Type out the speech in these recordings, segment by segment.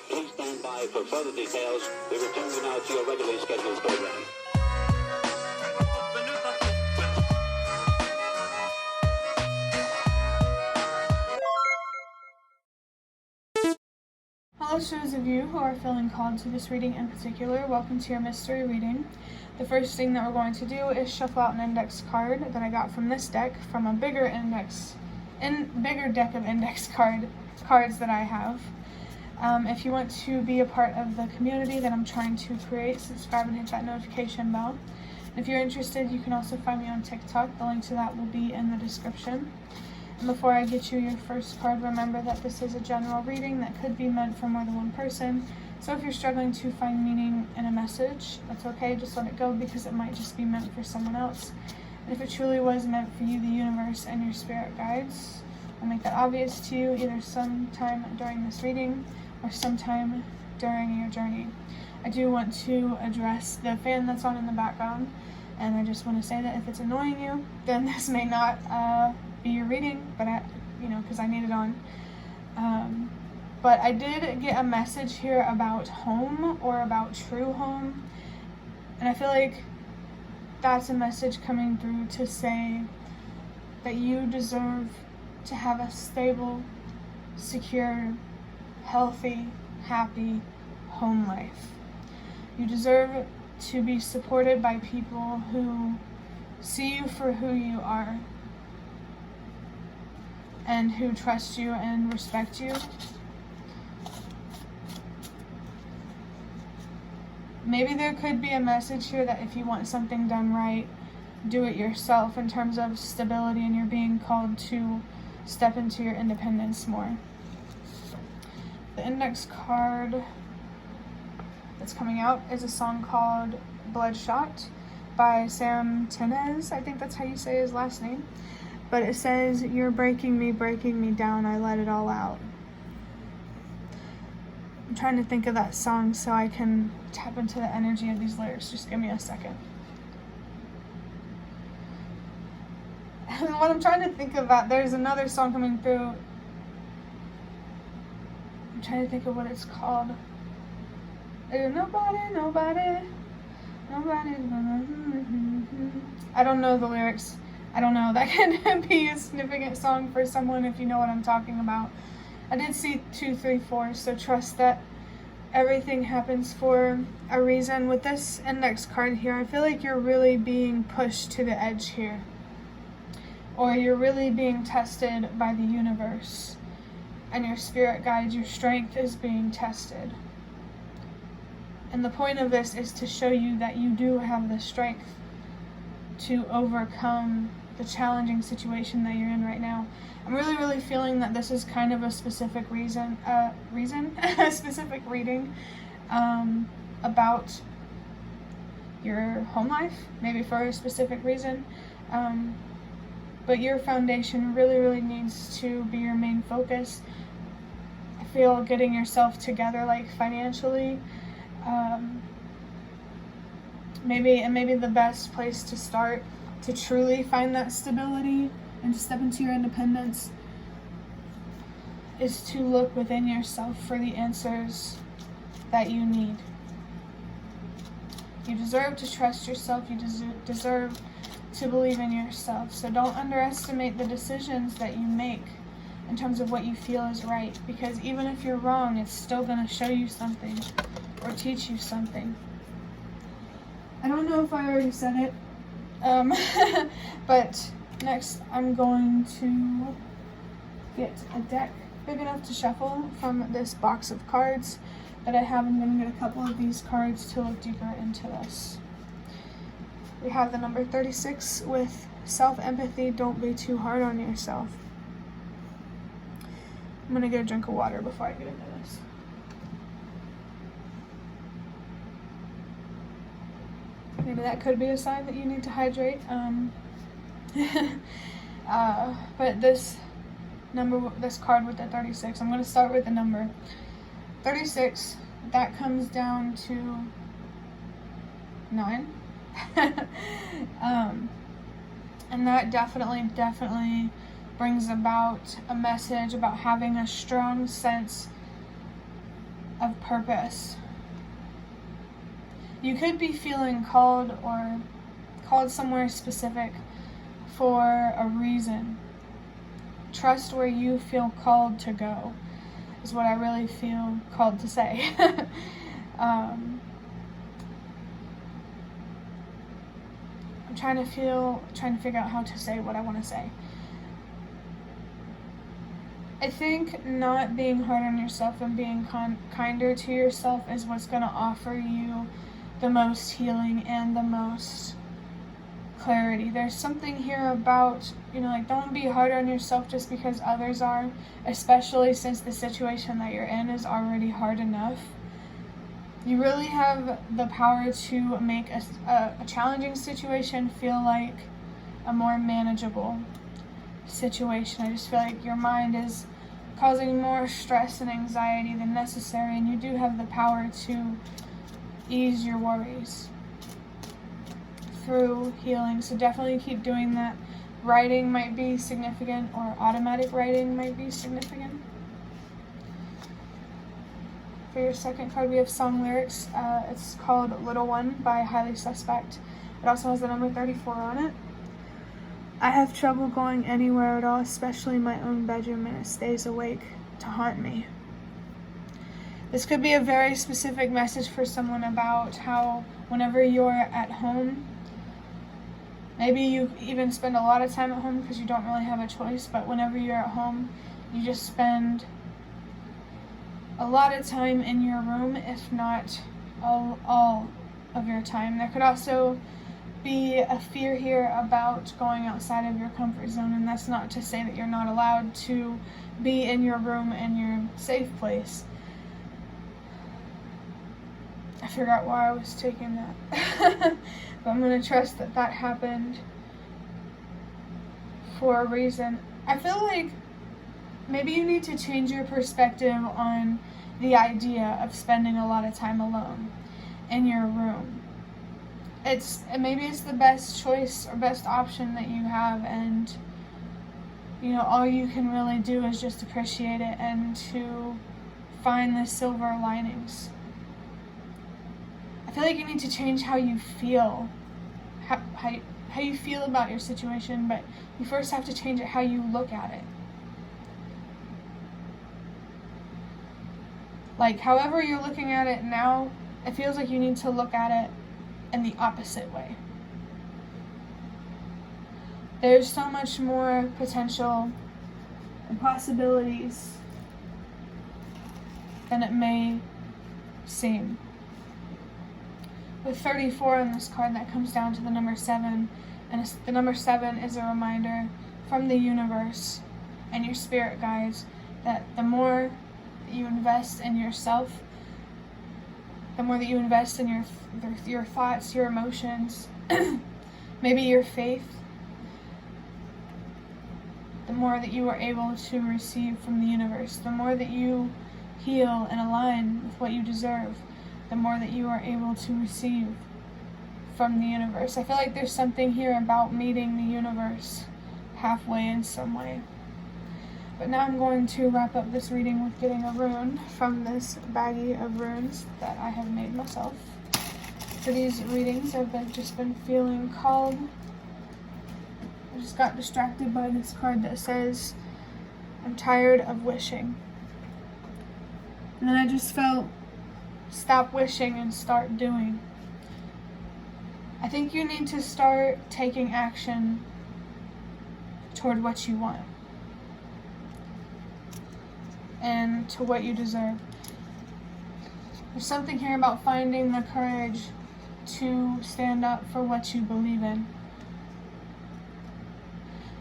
Please stand by for further details. We return you now to your regularly scheduled program. Hello, those of you who are feeling called to this reading in particular, welcome to your mystery reading. The first thing that we're going to do is shuffle out an index card that I got from this deck, from a bigger deck of index cards that I have. If you want to be a part of the community that I'm trying to create, subscribe and hit that notification bell. If you're interested, you can also find me on TikTok. The link to that will be in the description. And before I get you your first card, remember that this is a general reading that could be meant for more than one person. So if you're struggling to find meaning in a message, that's okay, just let it go, because it might just be meant for someone else. And if it truly was meant for you, the universe and your spirit guides will make that obvious to you either sometime during this reading or sometime during your journey. I do want to address the fan that's on in the background, and I just want to say that if it's annoying you, then this may not be your reading, but because I need it on. But I did get a message here about home, or about true home, and I feel like that's a message coming through to say that you deserve to have a stable, secure, healthy, happy home life. You deserve to be supported by people who see you for who you are and who trust you and respect you. Maybe there could be a message here that if you want something done right, do it yourself, in terms of stability, and you're being called to step into your independence more. The index card that's coming out is a song called Bloodshot by Sam Tenez. I think that's how you say his last name. But it says, "You're breaking me down, I let it all out." I'm trying to think of that song so I can tap into the energy of these lyrics. Just give me a second. And what I'm trying to think about, there's another song coming through. I'm trying to think of what it's called. Nobody. I don't know the lyrics. I don't know. That could be a significant song for someone if you know what I'm talking about. I did see 2, 3, 4, so trust that everything happens for a reason. With this index card here, I feel like you're really being pushed to the edge here. Or you're really being tested by the universe. And your spirit guides, your strength is being tested. And the point of this is to show you that you do have the strength to overcome the challenging situation that you're in right now. I'm really feeling that this is kind of a specific a specific reading about your home life, maybe for a specific reason. But your foundation really needs to be your main focus. I feel getting yourself together, like financially, maybe the best place to start to truly find that stability and to step into your independence is to look within yourself for the answers that you need. You deserve to trust yourself. You deserve to believe in yourself. So don't underestimate the decisions that you make in terms of what you feel is right, because even if you're wrong, it's still going to show you something or teach you something. I don't know if I already said it, but next I'm going to get a deck big enough to shuffle from this box of cards that I have. I'm going to get a couple of these cards to look deeper into this. We have the number 36 with self-empathy. Don't be too hard on yourself. I'm going to get a drink of water before I get into this. Maybe that could be a sign that you need to hydrate. But this card with the 36, I'm going to start with the number 36. That comes down to 9. And that definitely brings about a message about having a strong sense of purpose. You could be feeling called or called somewhere specific for a reason. Trust where you feel called to go is what I really feel called to say. I'm trying to figure out how to say what I want to say. I think not being hard on yourself and being kinder to yourself is what's going to offer you the most healing and the most clarity. There's something here about, like, don't be hard on yourself just because others are, especially since the situation that you're in is already hard enough. You really have the power to make a challenging situation feel like a more manageable situation. I just feel like your mind is causing more stress and anxiety than necessary, and you do have the power to ease your worries through healing. So definitely keep doing that. Writing might be significant, or automatic writing might be significant. For your second card, we have song lyrics. It's called Little One by Highly Suspect. It also has the number 34 on it. I have trouble going anywhere at all, especially my own bedroom, and it stays awake to haunt me. This could be a very specific message for someone about how whenever you're at home, maybe you even spend a lot of time at home because you don't really have a choice, but whenever you're at home, you just spend a lot of time in your room, if not all of your time. There could also be a fear here about going outside of your comfort zone, and that's not to say that you're not allowed to be in your room and your safe place. I forgot why I was taking that. But I'm going to trust that that happened for a reason. I feel like maybe you need to change your perspective on the idea of spending a lot of time alone in your room. Maybe it's the best choice or best option that you have, and all you can really do is just appreciate it and to find the silver linings. I feel like you need to change how you feel, how you feel about your situation, but you first have to change it how you look at it. Like, however you're looking at it now, it feels like you need to look at it in the opposite way. There's so much more potential and possibilities than it may seem. With 34 on this card, that comes down to the number 7, and the number 7 is a reminder from the universe and your spirit guides that the more that you invest in yourself, the more that you invest in your thoughts, your emotions, maybe your faith, the more that you are able to receive from the universe. The more that you heal and align with what you deserve, the more that you are able to receive from the universe. I feel like there's something here about meeting the universe halfway in some way. But now I'm going to wrap up this reading with getting a rune from this baggie of runes that I have made myself. For these readings, I've just been feeling called. I just got distracted by this card that says, I'm tired of wishing. And then I just felt, stop wishing and start doing. I think you need to start taking action toward what you want and to what you deserve. There's something here about finding the courage to stand up for what you believe in.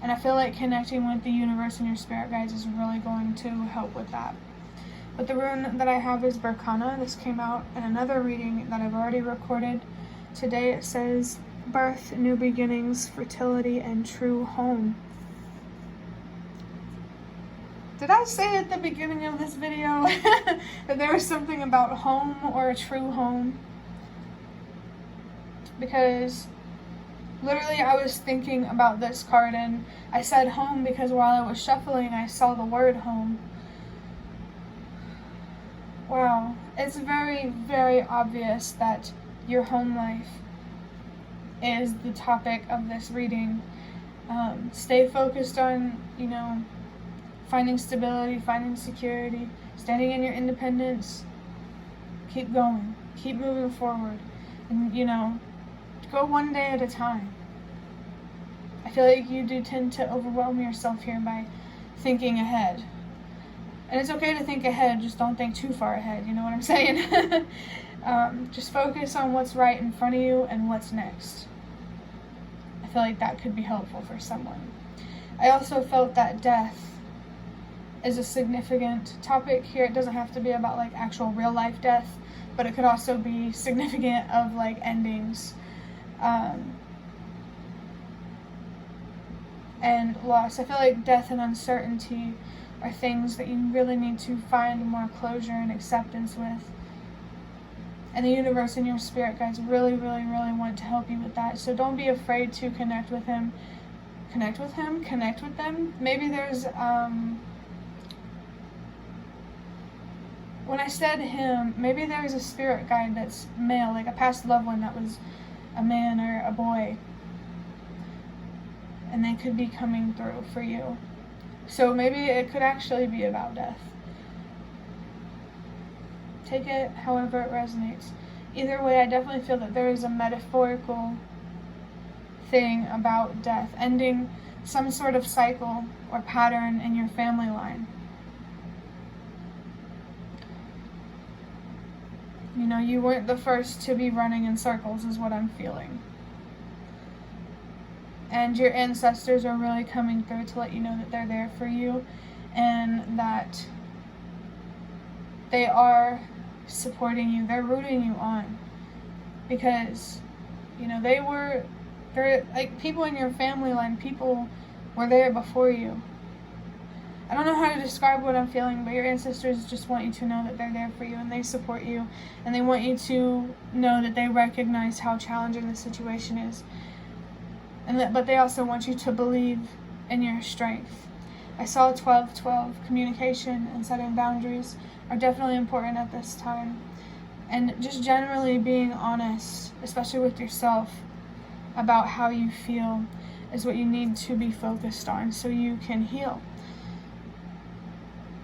And I feel like connecting with the universe and your spirit guides is really going to help with that. But the rune that I have is Berkana. This came out in another reading that I've already recorded. Today it says, birth, new beginnings, fertility, and true home. Did I say at the beginning of this video that there was something about home or a true home? Because literally I was thinking about this card, and I said home because while I was shuffling I saw the word home. wow, it's very, very obvious that your home life is the topic of this reading. Stay focused on, finding stability, finding security, standing in your independence. Keep going. Keep moving forward. And, go one day at a time. I feel like you do tend to overwhelm yourself here by thinking ahead. And it's okay to think ahead, just don't think too far ahead, you know what I'm saying? Just focus on what's right in front of you and what's next. I feel like that could be helpful for someone. I also felt that death is a significant topic here. It doesn't have to be about like actual real life death, but it could also be significant of like endings and loss. I feel like death and uncertainty are things that you really need to find more closure and acceptance with. And the universe and your spirit guides really, really, really want to help you with that. So don't be afraid to connect with him. Connect with him, connect with them. Maybe there's, when I said him, maybe there's a spirit guide that's male, like a past loved one that was a man or a boy. And they could be coming through for you. So maybe it could actually be about death. Take it however it resonates. Either way, I definitely feel that there is a metaphorical thing about death, ending some sort of cycle or pattern in your family line. You weren't the first to be running in circles is what I'm feeling. And your ancestors are really coming through to let you know that they're there for you and that they are supporting you. They're rooting you on because, they're like people in your family line. People were there before you. I don't know how to describe what I'm feeling, but your ancestors just want you to know that they're there for you and they support you and they want you to know that they recognize how challenging the situation is. But they also want you to believe in your strength. I saw 12-12. Communication and setting boundaries are definitely important at this time. And just generally being honest, especially with yourself, about how you feel is what you need to be focused on so you can heal.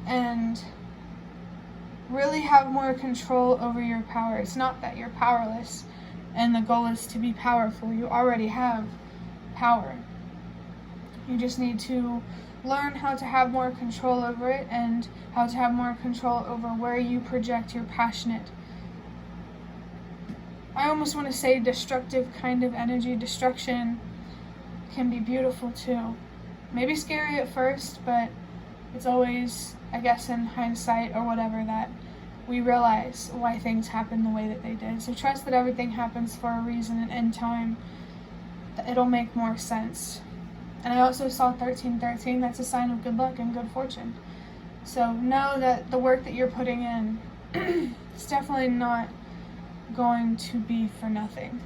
And really have more control over your power. It's not that you're powerless and the goal is to be powerful. You already have power. You just need to learn how to have more control over it and how to have more control over where you project your passionate, I almost want to say destructive kind of energy. Destruction can be beautiful too. Maybe scary at first, but it's always, I guess in hindsight or whatever, that we realize why things happen the way that they did. So trust that everything happens for a reason, and in time it'll make more sense. And I also saw 1313. That's a sign of good luck and good fortune. So know that the work that you're putting in is definitely not going to be for nothing.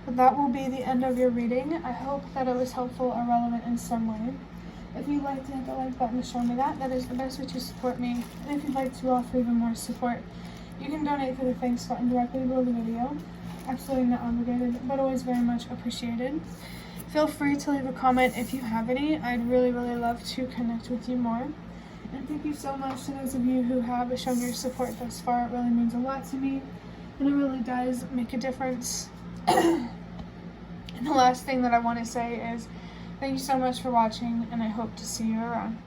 But that will be the end of your reading. I hope that it was helpful or relevant in some way. If you'd like to hit the like button to show me that, that is the best way to support me. And if you'd like to offer even more support, you can donate through the thanks button directly below the video. Absolutely not obligated, but always very much appreciated. Feel free to leave a comment if you have any. I'd really, really love to connect with you more. And thank you so much to those of you who have shown your support thus far. It really means a lot to me, and it really does make a difference. And the last thing that I want to say is thank you so much for watching, and I hope to see you around.